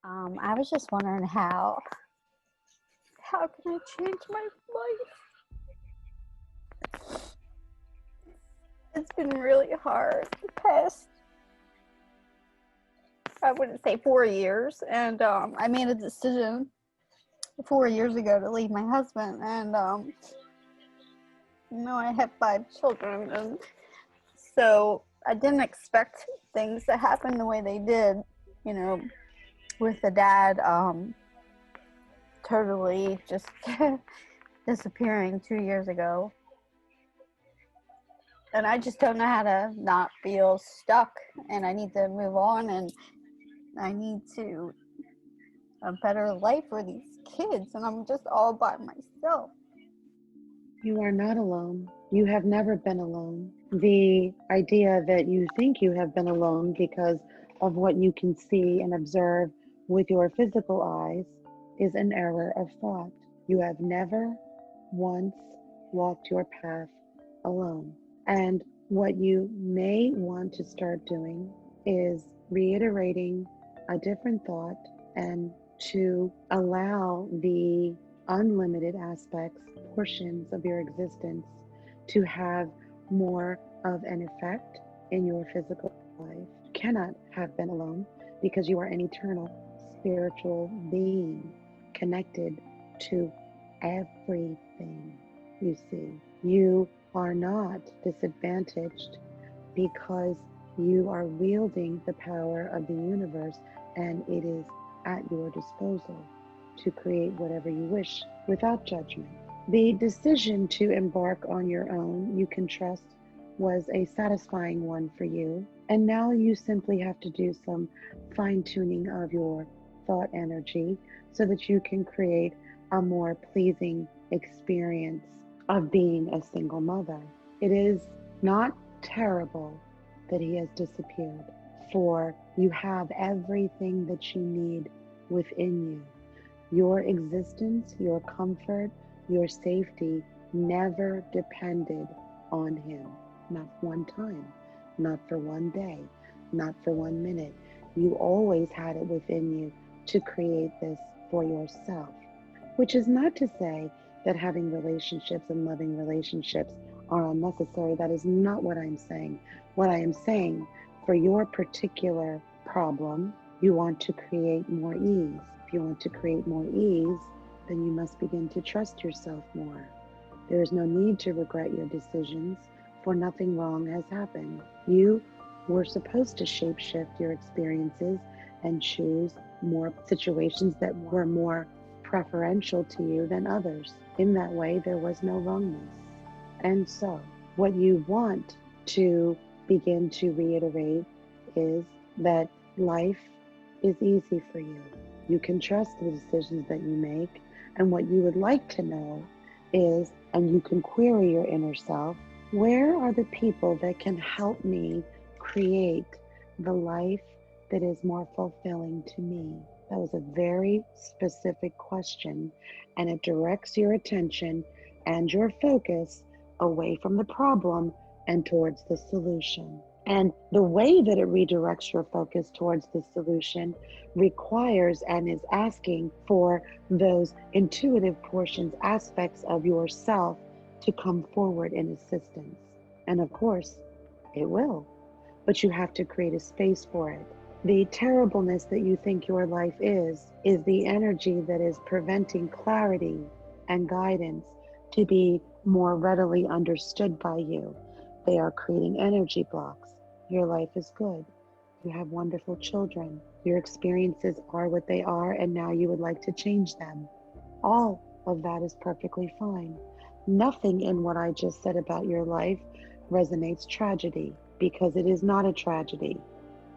I was just wondering how can I change my life? It's been really hard the past, I wouldn't say 4 years, and I made a decision 4 years ago to leave my husband, and I have 5 children, and so I didn't expect things to happen the way they did, you know, with the dad totally just disappearing 2 years ago. And I just don't know how to not feel stuck, and I need to move on, and I need to a better life for these kids, and I'm just all by myself. You are not alone. You have never been alone. The idea that you think you have been alone because of what you can see and observe with your physical eyes is an error of thought. You have never once walked your path alone. And what you may want to start doing is reiterating a different thought and to allow the unlimited aspects, portions of your existence to have more of an effect in your physical life. You cannot have been alone because you are an eternal spiritual being connected to everything you see. You are not disadvantaged because you are wielding the power of the universe, and it is at your disposal to create whatever you wish without judgment. The decision to embark on your own, you can trust, was a satisfying one for you. And now you simply have to do some fine-tuning of your thought energy so that you can create a more pleasing experience of being a single mother. It is not terrible that he has disappeared, for you have everything that you need within you. Your existence, your comfort, your safety never depended on him. Not one time, not for one day, not for 1 minute. You always had it within you to create this for yourself, which is not to say that having relationships and loving relationships are unnecessary. That is not what I'm saying. What I am saying, for your particular problem, you want to create more ease. If you want to create more ease, then you must begin to trust yourself more. There is no need to regret your decisions, for nothing wrong has happened. You were supposed to shapeshift your experiences and choose more situations that were more preferential to you than others. In that way, there was no wrongness. And so, what you want to begin to reiterate is that life is easy for you. You can trust the decisions that you make. And what you would like to know is, and you can query your inner self, where are the people that can help me create the life that is more fulfilling to me? That was a very specific question, and it directs your attention and your focus away from the problem and towards the solution. And the way that it redirects your focus towards the solution requires and is asking for those intuitive portions, aspects of yourself to come forward in assistance. And of course, it will, but you have to create a space for it. The terribleness that you think your life is the energy that is preventing clarity and guidance to be more readily understood by you. They are creating energy blocks. Your life is good. You have wonderful children. Your experiences are what they are, and now you would like to change them. All of that is perfectly fine. Nothing in what I just said about your life resonates tragedy, because it is not a tragedy,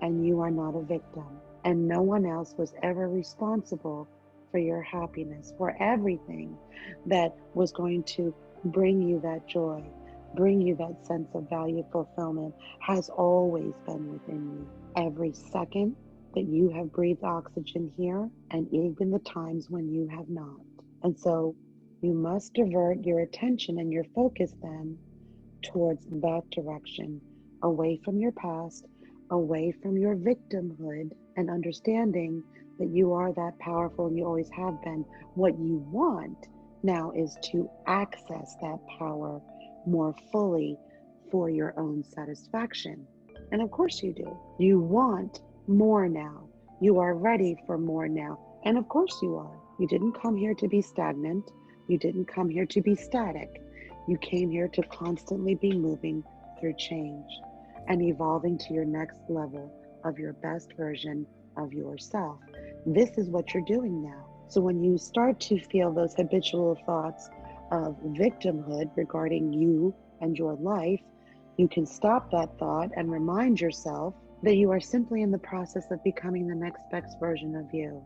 and you are not a victim. And no one else was ever responsible for your happiness, for everything that was going to bring you that joy, bring you that sense of value, fulfillment, has always been within you. Every second that you have breathed oxygen here, and even the times when you have not. And so you must divert your attention and your focus then towards that direction, away from your past, away from your victimhood, and understanding that you are that powerful and you always have been. What you want now is to access that power more fully for your own satisfaction. And of course you do. You want more now. You are ready for more now. And of course you are. You didn't come here to be stagnant. You didn't come here to be static. You came here to constantly be moving through change and evolving to your next level of your best version of yourself. This is what you're doing now. So when you start to feel those habitual thoughts of victimhood regarding you and your life, you can stop that thought and remind yourself that you are simply in the process of becoming the next best version of you.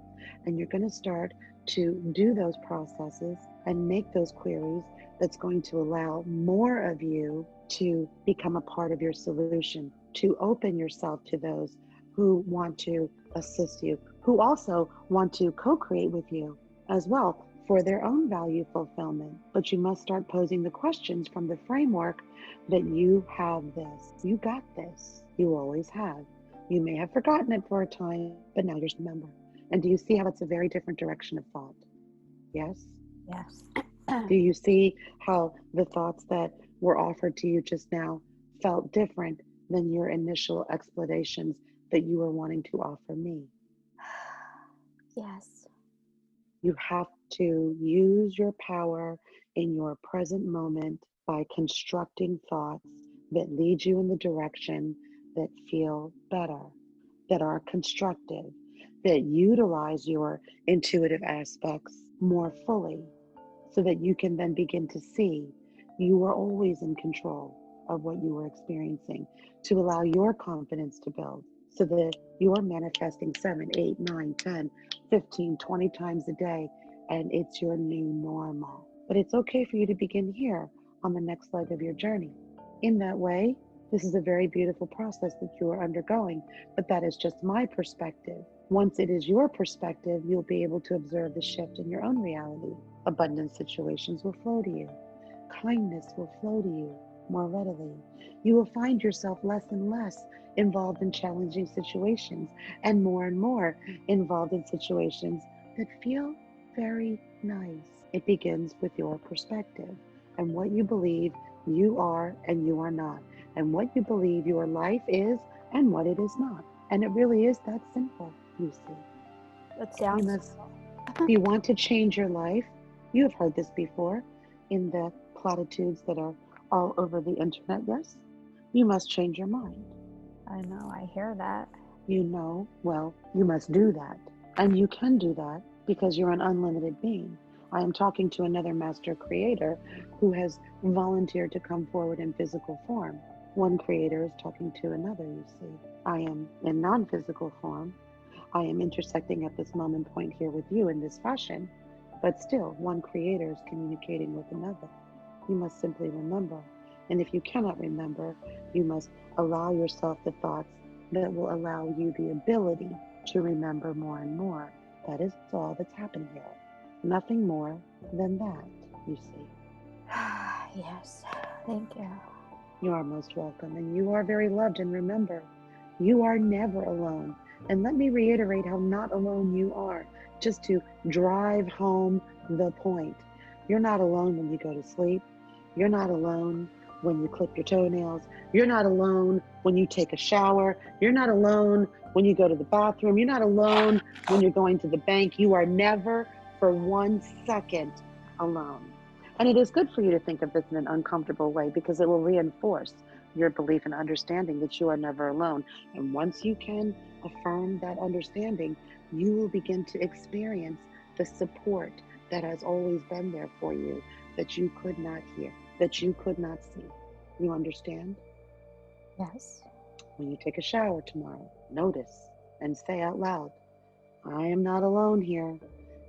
And you're going to start to do those processes and make those queries that's going to allow more of you to become a part of your solution, to open yourself to those who want to assist you, who also want to co-create with you as well for their own value fulfillment. But you must start posing the questions from the framework that you have this. You got this. You always have. You may have forgotten it for a time, but now you just remember. And do you see how it's a very different direction of thought? Yes? Yes. Do you see how the thoughts that were offered to you just now felt different than your initial explanations that you were wanting to offer me? Yes. You have to use your power in your present moment by constructing thoughts that lead you in the direction that feel better, that are constructive, that utilize your intuitive aspects more fully, so that you can then begin to see you were always in control of what you were experiencing, to allow your confidence to build so that you're manifesting 7, 8, 9, 10, 15, 20 times a day, and it's your new normal. But it's okay for you to begin here on the next leg of your journey. In that way, this is a very beautiful process that you are undergoing, but that is just my perspective. Once it is your perspective, you'll be able to observe the shift in your own reality. Abundant situations will flow to you. Kindness will flow to you more readily. You will find yourself less and less involved in challenging situations and more involved in situations that feel very nice. It begins with your perspective and what you believe you are and you are not, and what you believe your life is and what it is not. And it really is that simple, you see. That sounds If you want to change your life, you have heard this before in the platitudes that are all over the internet, yes? You must change your mind. I know, I hear that. You know, well, you must do that. And you can do that because you're an unlimited being. I am talking to another master creator who has volunteered to come forward in physical form. One creator is talking to another, you see. I am in non-physical form. I am intersecting at this moment point here with you in this fashion, but still one creator is communicating with another. You must simply remember. And if you cannot remember, you must allow yourself the thoughts that will allow you the ability to remember more and more. That is all that's happened here. Nothing more than that, you see. Yes, thank you. You are most welcome, and you are very loved. And remember, you are never alone. And let me reiterate how not alone you are, just to drive home the point. You're not alone when you go to sleep. You're not alone when you clip your toenails. You're not alone when you take a shower. You're not alone when you go to the bathroom. You're not alone when you're going to the bank. You are never for 1 second alone. And it is good for you to think of this in an uncomfortable way because it will reinforce your belief and understanding that you are never alone. And once you can affirm that understanding, you will begin to experience the support that has always been there for you, that you could not hear, that you could not see. You understand? Yes. When you take a shower tomorrow, notice and say out loud, I am not alone here.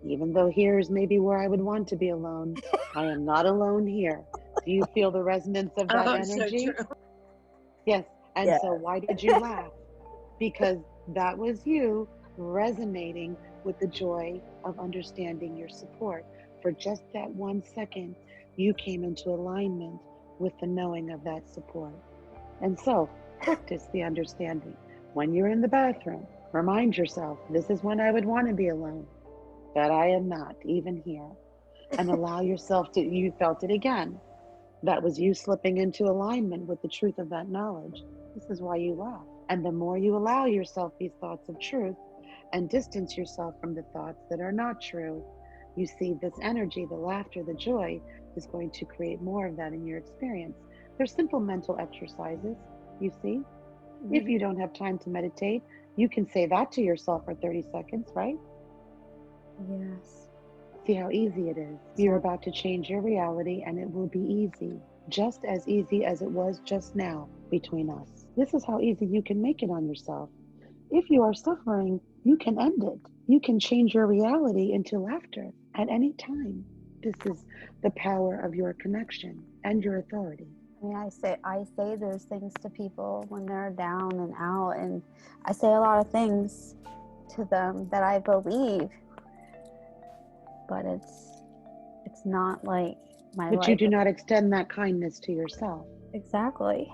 Even though here is maybe where I would want to be alone, I am not alone here. Do you feel the resonance of that energy? So true. Yes. And Yeah. so why did you laugh? Because that was you resonating with the joy of understanding your support. For just that 1 second, you came into alignment with the knowing of that support. And so practice the understanding. When you're in the bathroom, Remind yourself, this is when I would want to be alone, but I am not even here. And allow yourself to, you felt it again. That was you slipping into alignment with the truth of that knowledge. This is why you laugh. And the more you allow yourself these thoughts of truth and distance yourself from the thoughts that are not true, you see this energy, the laughter, the joy is going to create more of that in your experience. They're simple mental exercises, you see. If you don't have time to meditate, you can say that to yourself for 30 seconds, right? Yes. See how easy it is. You're about to change your reality and it will be easy, just as easy as it was just now between us. This is how easy you can make it on yourself. If you are suffering, you can end it. You can change your reality into laughter at any time. This is the power of your connection and your authority. I mean, I say those things to people when they're down and out, and I say a lot of things to them that I believe, but it's not like my But you life. do not extend that kindness to yourself. Exactly.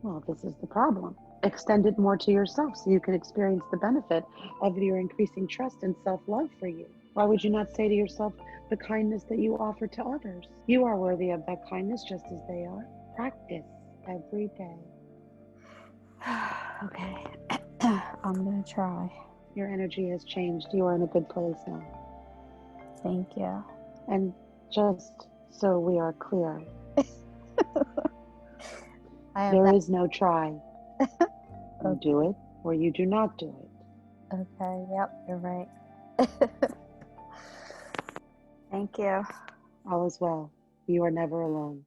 Well, this is the problem. Extend it more to yourself so you can experience the benefit of your increasing trust and self-love for you. Why would you not say to yourself the kindness that you offer to others? You are worthy of that kindness just as they are. Practice every day. Okay. I'm going to try. Your energy has changed. You are in a good place now. Thank you. And just so we are clear, there is no try. You do it or you do not do it. Okay, yep, you're right. Thank you. All is well. You are never alone.